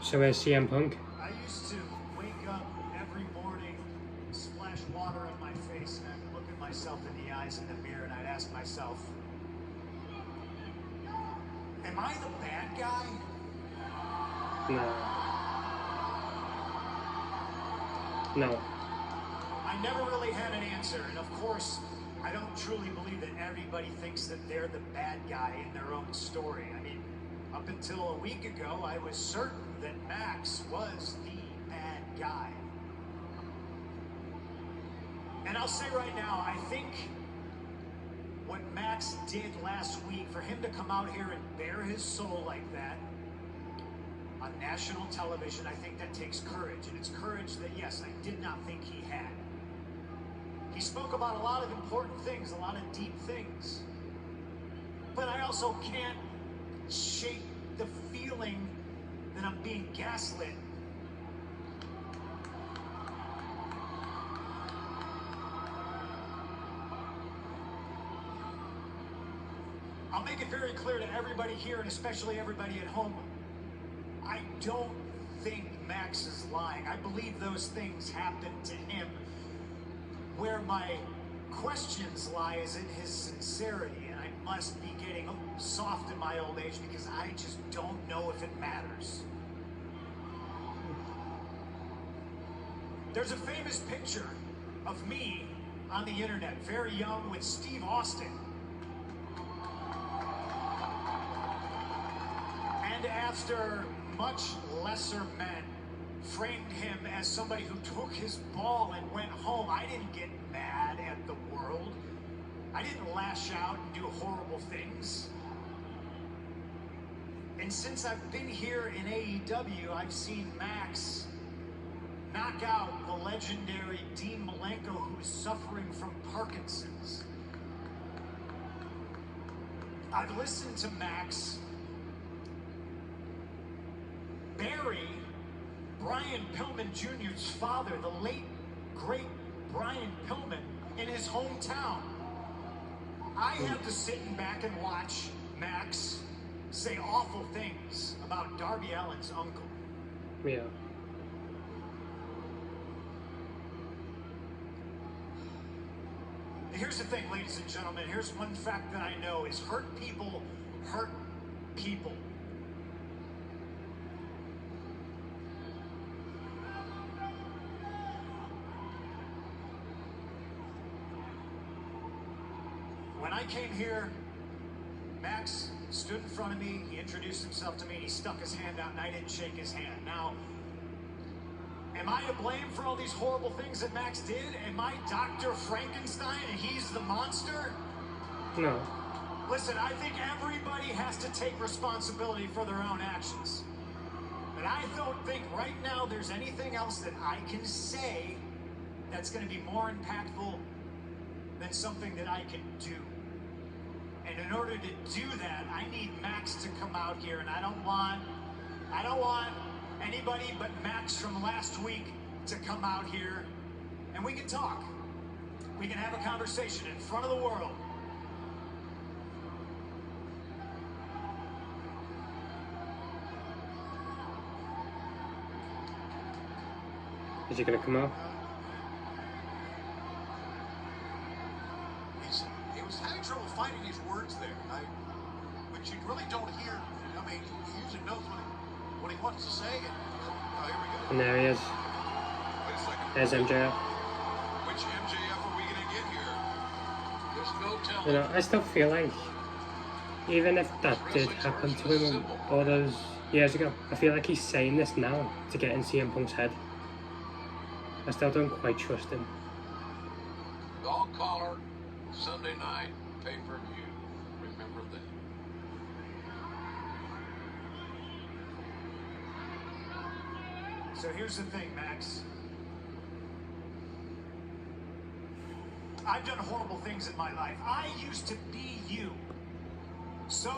So where's CM Punk? I used to wake up every morning, splash water on my face, and I'd look at myself in the eyes in the mirror, and I'd ask myself, am I the bad guy? No. No. I never really had an answer, and of course, I don't truly believe that everybody thinks that they're the bad guy in their own story. I mean, up until a week ago, I was certain that Max was the bad guy. And I'll say right now, I think what Max did last week, for him to come out here and bare his soul like that on national television, I think that takes courage. And it's courage that, yes, I did not think he had. He spoke about a lot of important things, a lot of deep things. But I also can't shake the feeling that I'm being gaslit. I'll make it very clear to everybody here, and especially everybody at home, I don't think Max is lying. I believe those things happened to him. Where my questions lie is in his sincerity, and I must be getting soft in my old age because I just don't know if it matters. There's a famous picture of me on the internet, very young, with Steve Austin. And after much lesser men framed him as somebody who took his ball and went home, I didn't get mad at the world. I didn't lash out and do horrible things. And since I've been here in AEW, I've seen Max knock out the legendary Dean Malenko, who is suffering from Parkinson's. I've listened to Max bury Brian Pillman Jr.'s father, the late, great Brian Pillman, in his hometown. I have to sit back and watch Max say awful things about Darby Allin's uncle. Yeah. Here's the thing, ladies and gentlemen. Here's one fact that I know is hurt people hurt people. When I came here, Max stood in front of me, he introduced himself to me, and he stuck his hand out, and I didn't shake his hand. Now, am I to blame for all these horrible things that Max did? Am I Dr. Frankenstein and he's the monster? No. Listen, I think everybody has to take responsibility for their own actions. But I don't think right now there's anything else that I can say that's going to be more impactful than something that I can do. And in order to do that, I need Max to come out here, and I don't want anybody but Max from last week to come out here, and we can talk. We can have a conversation in front of the world. Is he gonna come out? He was having trouble finding his words there, which you really don't hear. I mean, he usually knows what he wants to say. And, here we go. And there he is. Wait a second. There's MJF. Which MJF are we going to get here? There's no telling. You know, I still feel like, even if that did happen to him all those years ago, I feel like he's saying this now to get in CM Punk's head. I still don't quite trust him. Dog collar, Sunday night, pay-per-view. Remember that. So here's the thing, Max. I've done horrible things in my life. I used to be you. So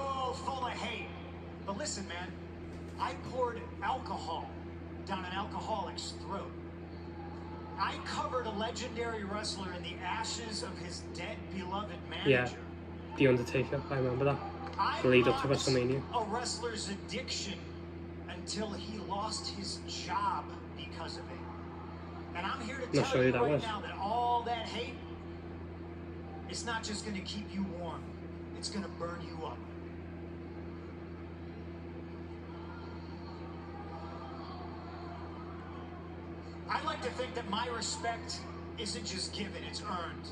full of hate. But listen, man, I poured alcohol down an alcoholic's throat. I covered a legendary wrestler in the ashes of his dead beloved manager. Yeah, The Undertaker, I remember that. I The lead up to mocked WrestleMania. a wrestler's addiction and until he lost his job because of it. And I'm here to Not tell sure you who that right was. now that all that hate, it's not just going to keep you warm. It's going to burn you up. I like to think that my respect isn't just given, it's earned.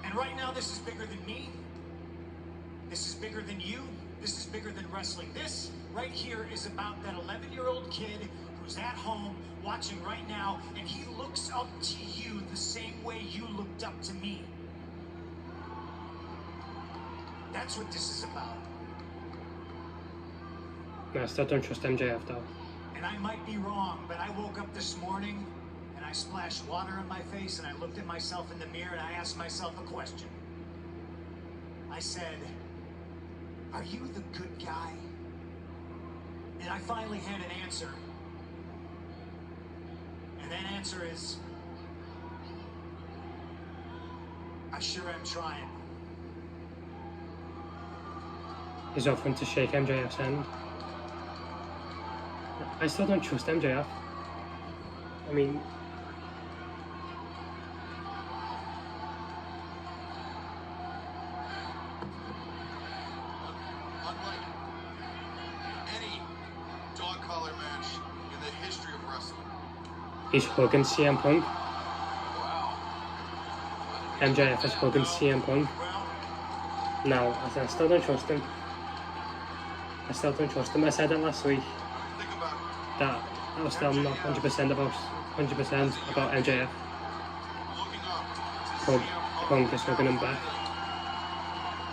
And right now, this is bigger than me. This is bigger than you. This is bigger than wrestling. This right here is about that 11-year-old kid who's at home watching right now, and he looks up to you the same way you looked up to me. That's what this is about. No, I still don't trust MJF though. And I might be wrong, but I woke up this morning and I splashed water in my face and I looked at myself in the mirror and I asked myself a question. I said, are you the good guy? And I finally had an answer. And that answer is, I sure am trying. He's offering to shake MJF's hand. I still don't trust MJF. I mean, Unlike any dog collar match in the history of wrestling. he's hugging CM Punk. Wow. MJF is hugging CM Punk. No, I still don't trust him. I still don't trust him. I said it last week. Think about it. That I was still not 100% about MJF. Looking up to Punk, CM Punk is hugging him back.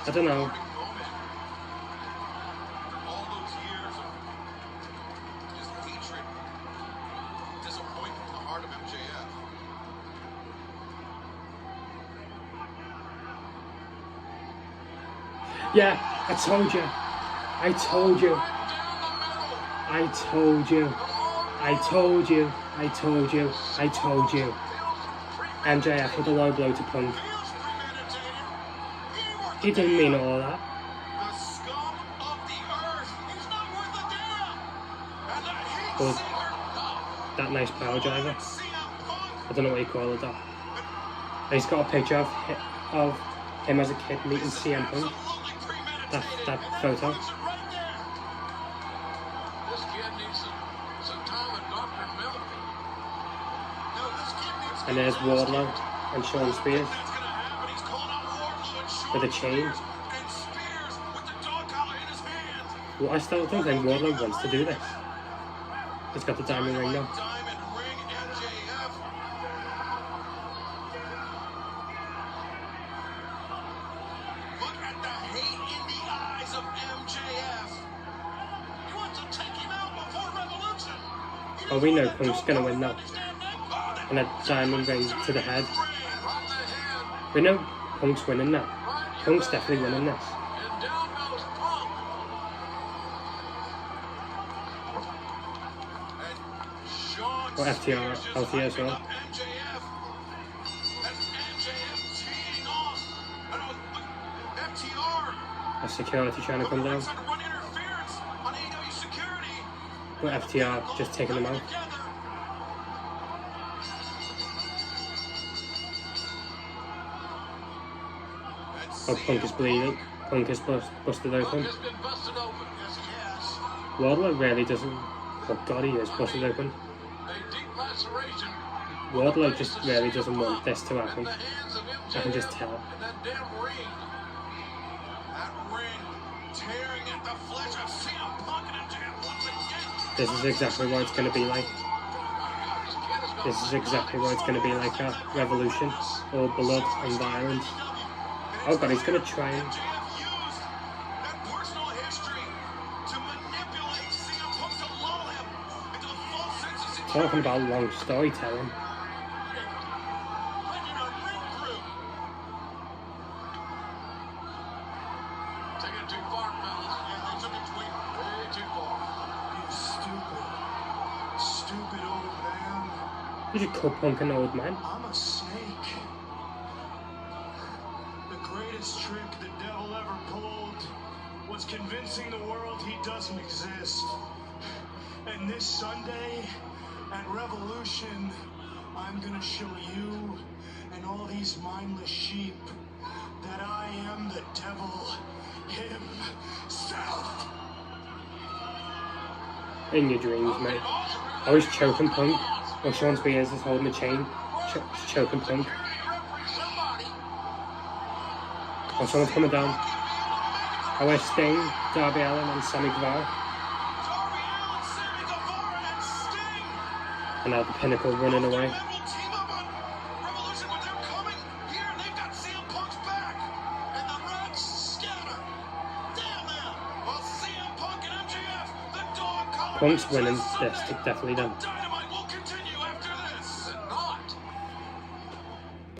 I don't know. moment. All those years of just hatred, disappointment in the heart of MJF. Yeah, I told you. I told you. I told you. I told you. I told you. I told you. MJF with a low blow to Punk. Feels premeditated. He worked He didn't mean all that. the scum of the earth. He's not worth a damn. And the heat Well, seeker. that nice power driver. CM Punk. I don't know what you call it though. He's got a picture of him as a kid meeting CM Punk. Absolutely premeditated. That And photo. proves it right there. This kid needs some time with Dr. Milk. No, this kid needs And there's Wardlow and Sean Spears That's gonna happen. He's calling out Wardlow and Shawn with a chain. and Spears with the dog collar in his hand. Well, I still don't think Wardlow wants to do this. He's got the diamond ring now. Diamond ring, MJF. Look at the hate in the eyes of MJF. He wants to take him out before Revolution. Well, we know Punk's gonna win now. And a diamond ring to the head. We know Punk's winning now. Punk's definitely winning this. And down goes Punk. And Shawn Or FTR Spears out here as just hyping well. up MJF. That's MJF teeing off. And look, FTR. A security trying to come down. Ringside run interference on AEW security. But FTR just taking them out. Together. Oh, Punk is bleeding. Punk is busted Punk open. has been busted open. Yes, he has. Wardlow really doesn't. Oh god, he is busted open. A deep laceration. Wardlow just really doesn't want this to In happen. the hands of MJF. I can just tell. And that damn ring. That ring tearing at the flesh of CM Punk and MJF once again. This is exactly what it's going to be like. This kid has got This is exactly what it's going to be like at Revolution. All blood and violence. Oh god, he's going to try and... MJF used that personal history to manipulate CM Punk to lull him into a false sense of security. Talking about long storytelling. Bringing a ring crew. taking it too far, fellas. Yeah, they took it Way too far. You stupid old man. You should call Punk an old man. I'm a snake. The greatest trick the devil ever pulled convincing the world he doesn't exist. And this Sunday at Revolution, I'm gonna show you and all these mindless sheep that I am the devil himself. In your dreams, mate. I was choking Punk. All she wants to be is holding the chain. Choking Punk. Oh, someone's coming down. I wear Sting, Darby Allin, and Sammy Guevara. And now the Pinnacle running away. Punk's winning this, definitely done.